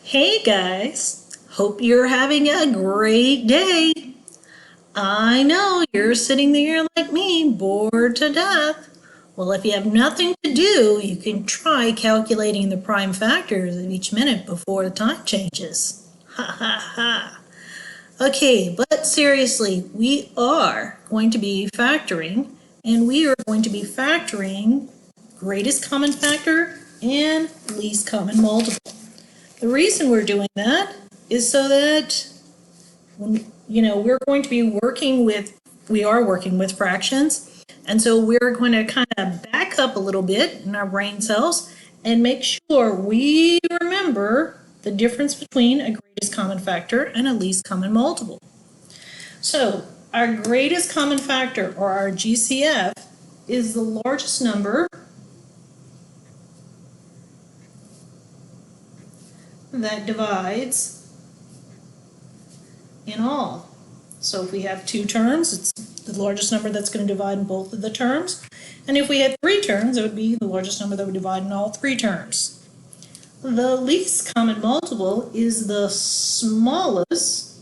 Hey guys, hope you're having a great day. I know you're sitting there like me, bored to death. Well, if you have nothing to do, you can try calculating the prime factors of each minute before the time changes. Ha ha ha. Okay, but seriously, we are going to be factoring, and we are going to be factoring greatest common factor and least common multiple. The reason we're doing that is so that we're going to be we are working with fractions, and so we're going to kind of back up a little bit in our brain cells and make sure we remember the difference between a greatest common factor and a least common multiple. So our greatest common factor, or our GCF, is the largest number that divides in all. So if we have two terms, it's the largest number that's going to divide in both of the terms. And if we had three terms, it would be the largest number that would divide in all three terms. The least common multiple is the smallest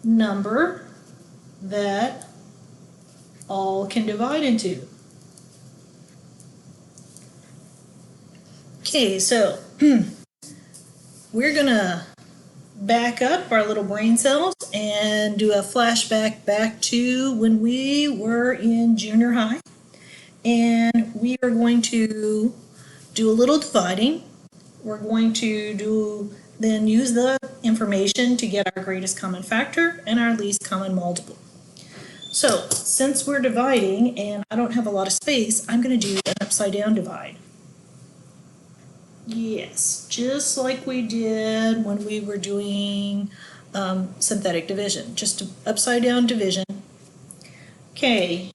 number that all can divide into. Okay, so we're going to back up our little brain cells and do a flashback back to when we were in junior high. And we are going to do a little dividing. We're going to then use the information to get our greatest common factor and our least common multiple. So since we're dividing and I don't have a lot of space, I'm going to do an upside down divide. Yes, just like we did when we were doing synthetic division, just upside down division. Okay,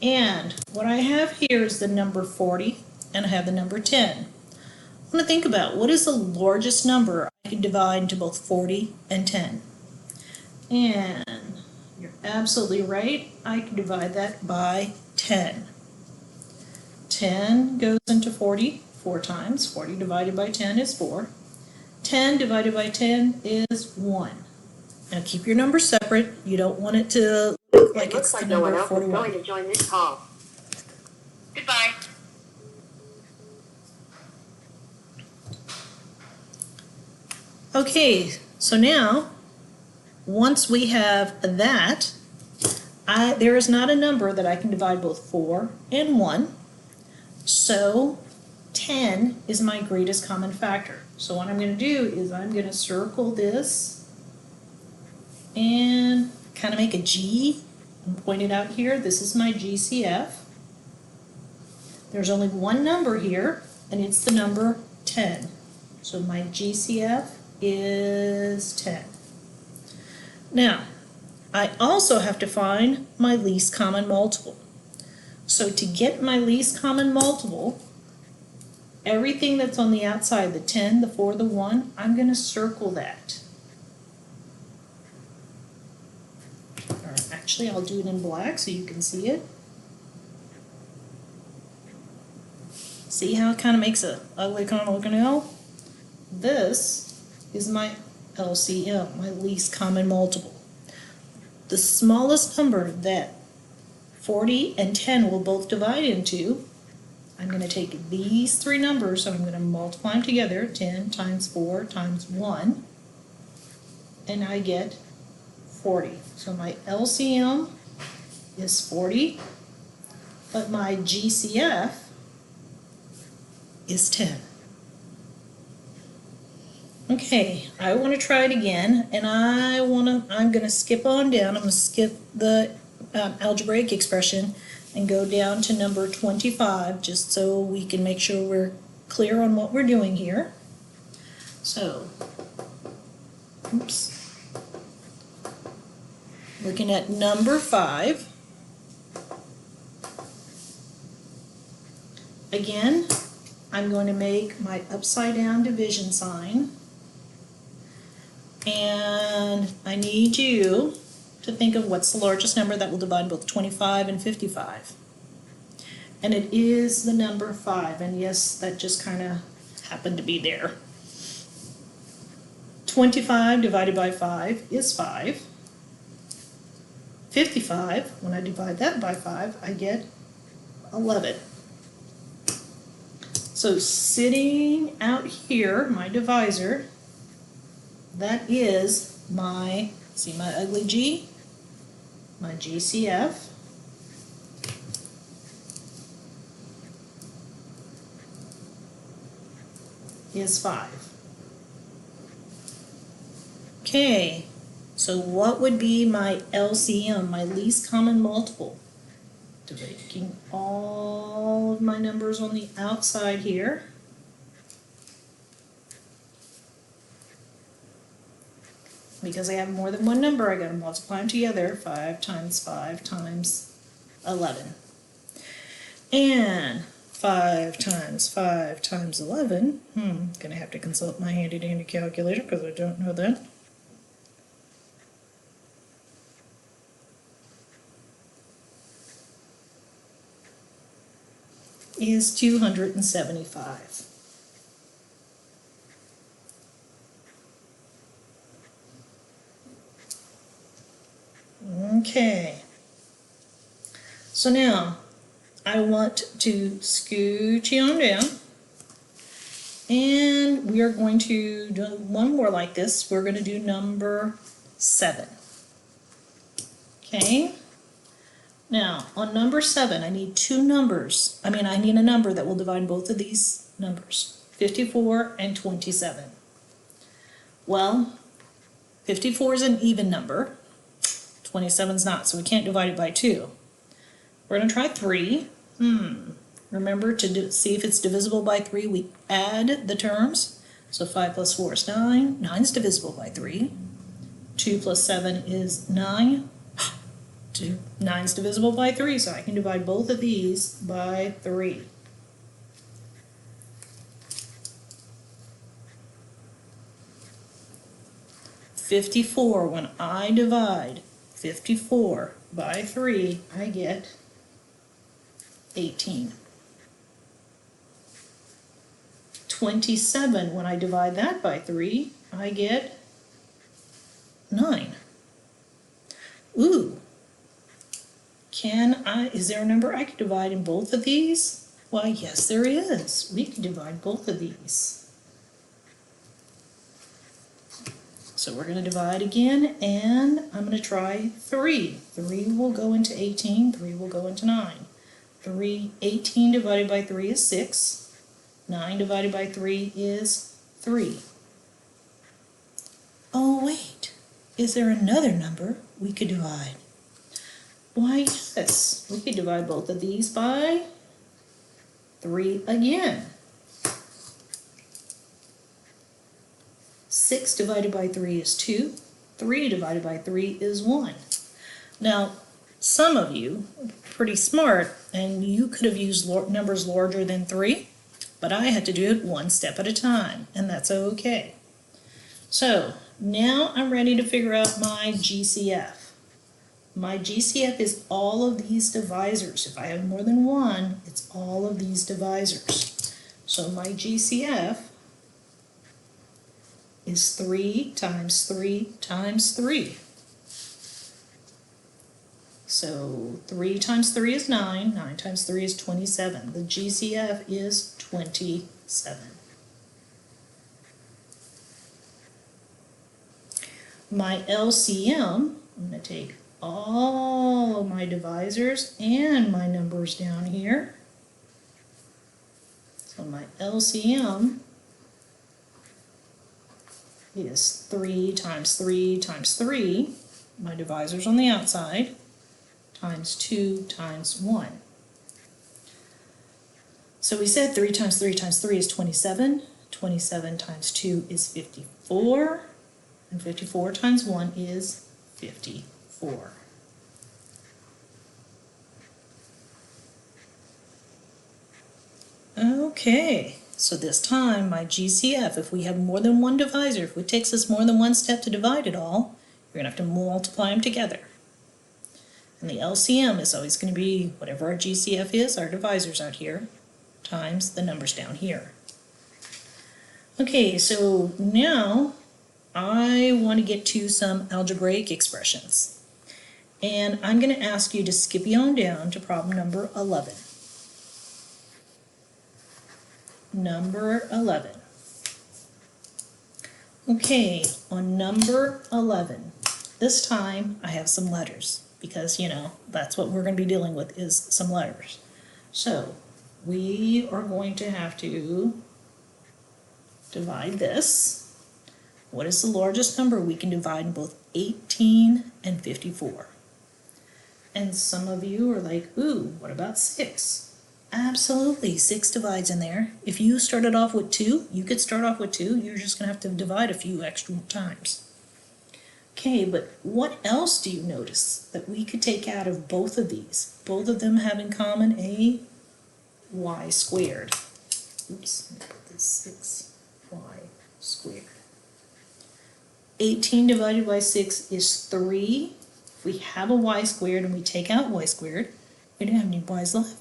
and what I have here is the number 40, and I have the number 10. I'm going to think about what is the largest number I can divide into both 40 and 10. And you're absolutely right, I can divide that by 10. 10 goes into 40 4 times. 40 divided by 10 is 4. 10 divided by 10 is 1. Now keep your numbers separate. You don't want it to look like it's the number 41. It looks like no one else is going to join this call. Goodbye. Okay, so now, once we have that, there is not a number that I can divide both 4 and 1. So 10 is my greatest common factor. So what I'm going to do is I'm going to circle this and kind of make a G and point it out here. This is my GCF. There's only one number here, and it's the number 10. So my GCF is 10. Now, I also have to find my least common multiple. So to get my least common multiple, everything that's on the outside, the 10, the 4, the 1, I'm going to circle that. Or actually, I'll do it in black so you can see it. See how it kind of makes a ugly kind of looking L? This is my LCM, my least common multiple. The smallest number that 40 and 10 will both divide into, I'm going to take these three numbers, so I'm going to multiply them together, 10 times 4 times 1, and I get 40. So my LCM is 40, but my GCF is 10. Okay, I want to try it again, and I'm going to skip on down. I'm going to skip the algebraic expression and go down to number 25 just so we can make sure we're clear on what we're doing here. So, oops. Looking at number 5. Again, I'm going to make my upside down division sign, and I need you to think of what's the largest number that will divide both 25 and 55. And it is the number 5. And yes, that just kind of happened to be there. 25 divided by 5 is 5. 55, when I divide that by 5, I get 11. So sitting out here, my divisor, that is my, see my ugly G? My GCF. Is 5. Okay, so what would be my LCM, my least common multiple? Taking all of my numbers on the outside here. Because I have more than one number, I gotta multiply them together. 5 times 5 times 11. And 5 times 5 times 11, gonna have to consult my handy dandy calculator because I don't know that. Is 275. Okay. So now I want to scooch you on down, and we are going to do one more like this. We're going to do number 7. Okay. Now, on number 7, I need two numbers. I need a number that will divide both of these numbers, 54 and 27. Well, 54 is an even number, 27 is not, so we can't divide it by 2. We're going to try 3. Remember, to see if it's divisible by 3, we add the terms. So 5 plus 4 is 9. 9 is divisible by 3. 2 plus 7 is 9. 9 is divisible by 3, so I can divide both of these by 3. $54, when I divide 54 by 3, I get 18. 27, when I divide that by 3, I get 9. Ooh. Is there a number I could divide in both of these? Why, yes, there is. We can divide both of these. So we're going to divide again, and I'm going to try 3. 3 will go into 18, 3 will go into 9. 18 divided by 3 is 6. 9 divided by 3 is 3. Oh, wait. Is there another number we could divide? Why, yes, we could divide both of these by 3 again. 6 divided by 3 is 2. 3 divided by 3 is 1. Now, some of you are pretty smart, and you could have used numbers larger than 3, but I had to do it one step at a time, and that's okay. So, now I'm ready to figure out my GCF. My GCF is all of these divisors. If I have more than one, it's all of these divisors. So my GCF is 3 times 3 times 3. So 3 times 3 is 9. 9 times 3 is 27. The GCF is 27. My LCM, I'm going to take all of my divisors and my numbers down here. So my LCM is 3 times 3 times 3, my divisors on the outside, times 2 times 1. So we said 3 times 3 times 3 is 27. 27 times 2 is 54. And 54 times 1 is 54. Okay, so this time my GCF, if we have more than one divisor, if it takes us more than one step to divide it all, you're going to have to multiply them together. And the LCM is always going to be whatever our GCF is, our divisors out here, times the numbers down here. Okay, so now I want to get to some algebraic expressions. And I'm going to ask you to skip on down to problem number 11. Number 11. Okay, on number 11, this time I have some letters because, that's what we're going to be dealing with is some letters. So we are going to have to divide this. What is the largest number we can divide in both 18 and 54? And some of you are like, ooh, what about 6? Absolutely, 6 divides in there. If you started off with 2, you could start off with 2. You're just going to have to divide a few extra times. Okay, but what else do you notice that we could take out of both of these? Both of them have in common a y squared. Oops, let me put this 6y squared. 18 divided by 6 is 3. If we have a y squared and we take out y squared, we don't have any y's left.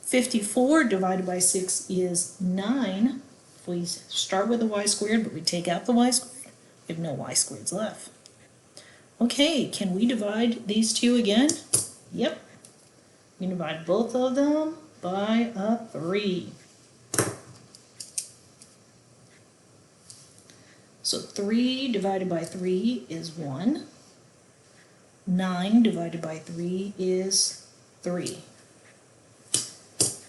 54 divided by 6 is 9. If we start with the y squared, but we take out the y squared, we have no y squareds left. Okay, can we divide these two again? Yep. We can divide both of them by a 3. So 3 divided by 3 is 1. 9 divided by 3 is 3.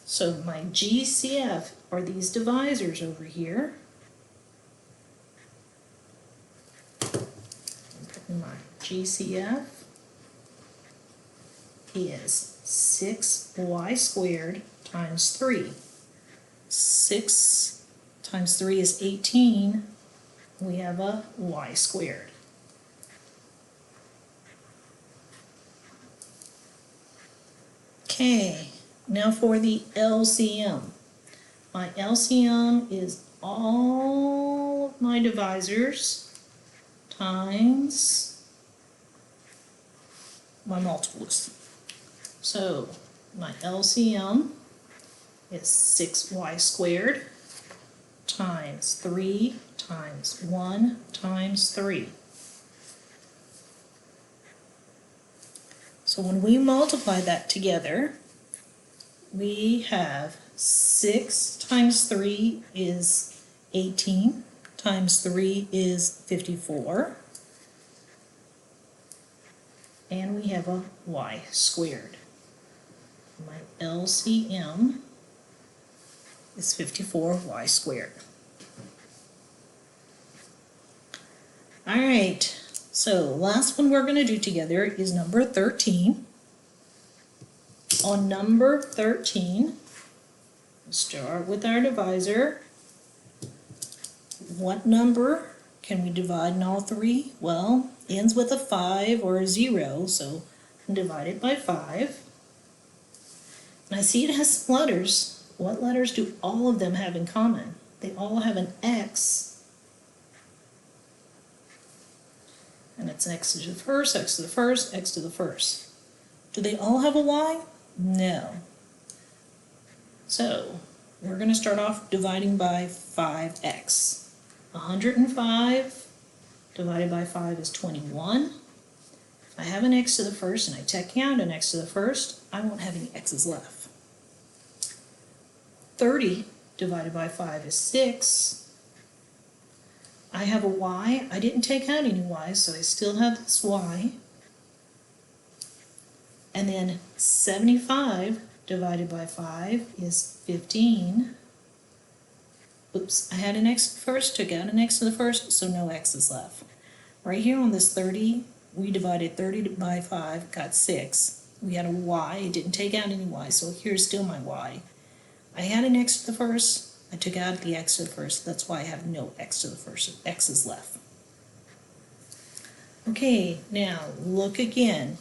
So my GCF are these divisors over here. My GCF is 6y squared times 3. 6 times 3 is 18. We have a y squared. Okay, now for the LCM. My LCM is all of my divisors times my multiples. So my LCM is 6y squared times 3 times 1 times 3. So when we multiply that together, we have 6 times 3 is 18, times 3 is 54, and we have a y squared. My LCM is 54y squared. Alright, so last one we're going to do together is number 13. On number 13, start with our divisor. What number can we divide in all three? Well, ends with a 5 or a 0, so divide it by 5. And I see it has some letters. What letters do all of them have in common? They all have an X. And it's x to the first, x to the first, x to the first. Do they all have a y? No. So we're going to start off dividing by 5x. 105 divided by 5 is 21. If I have an x to the first and I take out an x to the first, I won't have any x's left. 30 divided by 5 is 6. I have a y. I didn't take out any y's, so I still have this y. And then 75 divided by 5 is 15. Oops, I had an x first, took out an x to the first, so no x's left. Right here on this 30, we divided 30 by 5, got 6. We had a y, I didn't take out any y, so here's still my y. I had an x to the first, I took out the x to the first, that's why I have no x to the first, x's left. Okay, now look again.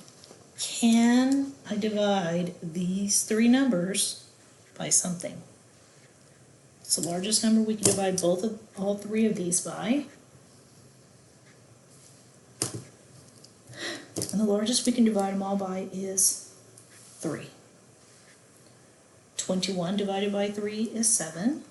Can I divide these three numbers by something? It's the largest number we can divide all three of these by. And the largest we can divide them all by is 3. 21 divided by 3 is 7.